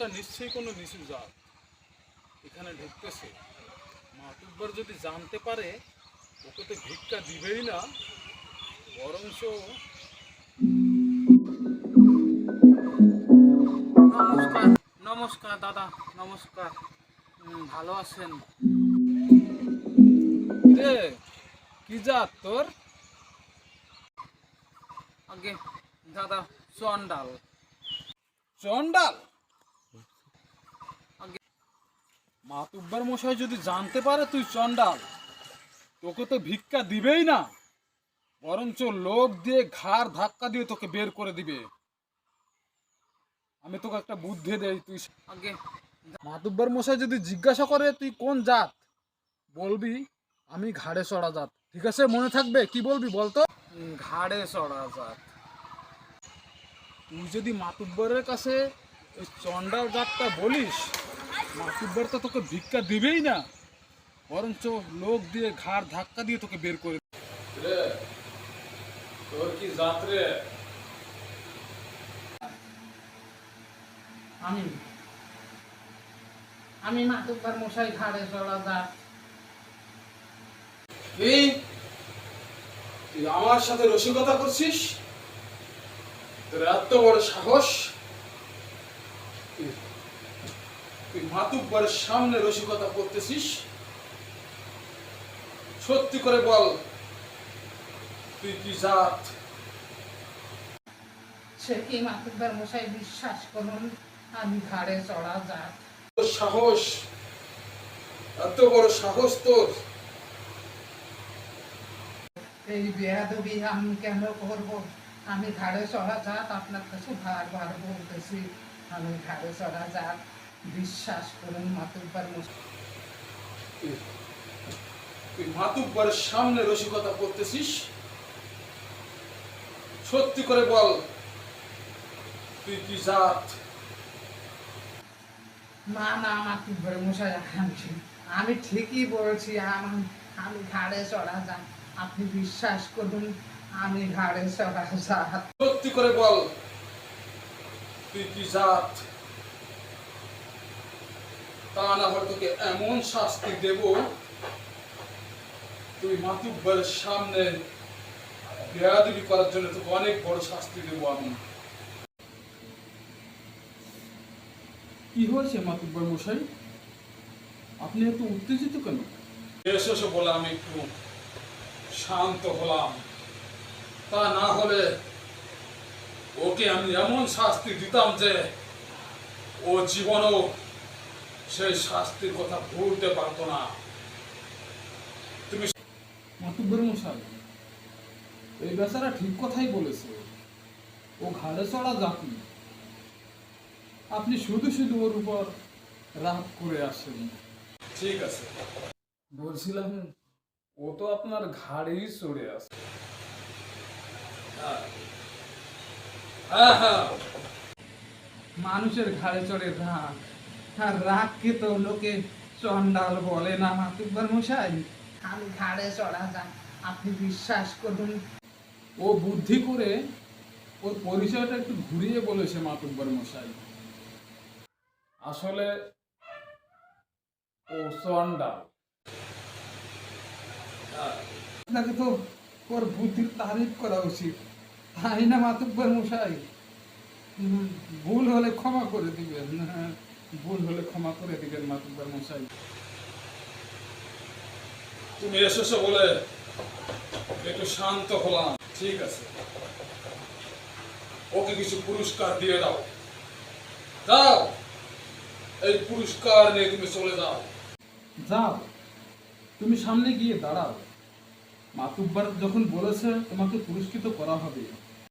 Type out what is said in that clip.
লোকটা নিশ্চয়ই কোনো নিচু জাত এখানে ঢুকতেছে। মাতুব্বর যদি জানতে পারে ওকে তো ভিক্ষা দিবেই না, বরঞ্চ নমস্কার। নমস্কার দাদা, নমস্কার। ভালো আছেন? রে, কি জাত তোর? আগে দাদা চন্ডাল। চন্ডাল? আগে মাতুব্বর মশাই যদি জানতে পারে তুই চন্ডাল, তোকে তো ভিক্ষা দিবেই না, বরঞ্চ লোক দিয়ে ঘাড় ধাক্কা দিয়ে তোকে বের করে দিবে। আমি তোকে একটা বুদ্ধি দেই, তুই আগে মাতুব্বর মশাই যদি জিজ্ঞাসা করে তুই কোন জাত, বলবি আমি ঘাড়ে চড়া জাত। ঠিক আছে, মনে থাকবে? কি বলবি বলতো? ঘাড়ে চড়া জাত। তুই যদি মাতুব্বরের কাছে ওই চন্ডাল জাতটা বলিস, মাতুব্বর তো তোকে ভিক্ষা দিবেই না, বরঞ্চ লোক দিয়ে ঘাড় ধাক্কা দিয়ে তোকে বের করে রে। তোর কি জাত রে? আমি আমি মাতুব্বর মশাই ঘাড়ে চড়া জাত। এই তুই আমার সাথে রসিকতা করছিস? তোর এত বড় সাহস, তুই মাতুব্বরের সামনে রসিকতা করতেছিস? সত্যি করে বল, তুই কি জাত? সে কি মাতুব্বর মশাই, বিশ্বাস করুন আমি ঘাড়ে চড়া জাত। তোর সাহস, এত বড় সাহস তোর! এই বেয়াদবি আমি কেন করব? আমি ঘাড়ে চড়া জাত, আপনার কাছে বারবার বলতেছি আমি ঘাড়ে চড়া জাত। বিশ্বাস করুন মাতুব্বর মশাই। তুই মাতুব্বরের সামনে রসিকতা করতেছিস? সত্যি করে বল, তুই কি জাত? না না মাতুব্বর মশাই, আমি ঠিকই বলছি, আমি ঘাড়ে চড়া জাত। আপনি বিশ্বাস করুন আমি ঘাড়ে চড়া জাত। সত্যি করে বল, তুই কি জাত? তা না হলে তোকে এমন শাস্তি দেব, তুই মাতুব্বরের সামনে বেয়াদবি করার জন্য তোকে অনেক বড় শাস্তি দেব আমি। কি হয়েছে মাতুব্বর মশাই, আপনি এত উত্তেজিত কেন? এসে বলে আমি একটু শান্ত হলাম, তা না হলে ওকে আমি এমন শাস্তি দিতাম যে ও জীবনও সেই শাস্তির কথা ভুলতে পারতো না। তুমি মাতুব্বর মশাই, এই বেচারা ঠিক কথাই বলেছে, ও ঘাড়ে চড়া জাতি। আপনি শুধু শুধু ওর উপর রাগ করে আসেন। ঠিক আছে, বলছিলাম ও তো আপনার ঘাড়েই চড়ে আসে। হ্যাঁ হ্যাঁ, মানুষের ঘাড়ে চড়ে রাগ, আর রাগকে তো লোকে চন্ডাল বলে না মাতুব্বর মশাই। আমি ঘাড়ে চড়া যান, আপনি বিশ্বাস করুন। ও বুদ্ধি করে ওর পরিচয়টা একটু ঘুরিয়ে বলেছে মাতুব্বর মশাই। আসলে ও চন্ডাল। আপনাকে তো ওর বুদ্ধির তারিফ করা উচিত, তাই না মাতুব্বর মশাই? ভুল হলে ক্ষমা করে দিবেন, ভুল হলে ক্ষমা করে দিবেন মাতুব্বর মশাই। তুমি এসেছো বলে একটু শান্ত হলাম। ঠিক আছে, ওকে কিছু পুরস্কার দিয়ে দাও। যাও, এই পুরস্কার নিয়ে তুমি চলে যাও। যাও, তুমি সামনে গিয়ে দাঁড়াও। মাতুব্বর যখন বলেছে তোমাকে পুরস্কৃত করা হবে,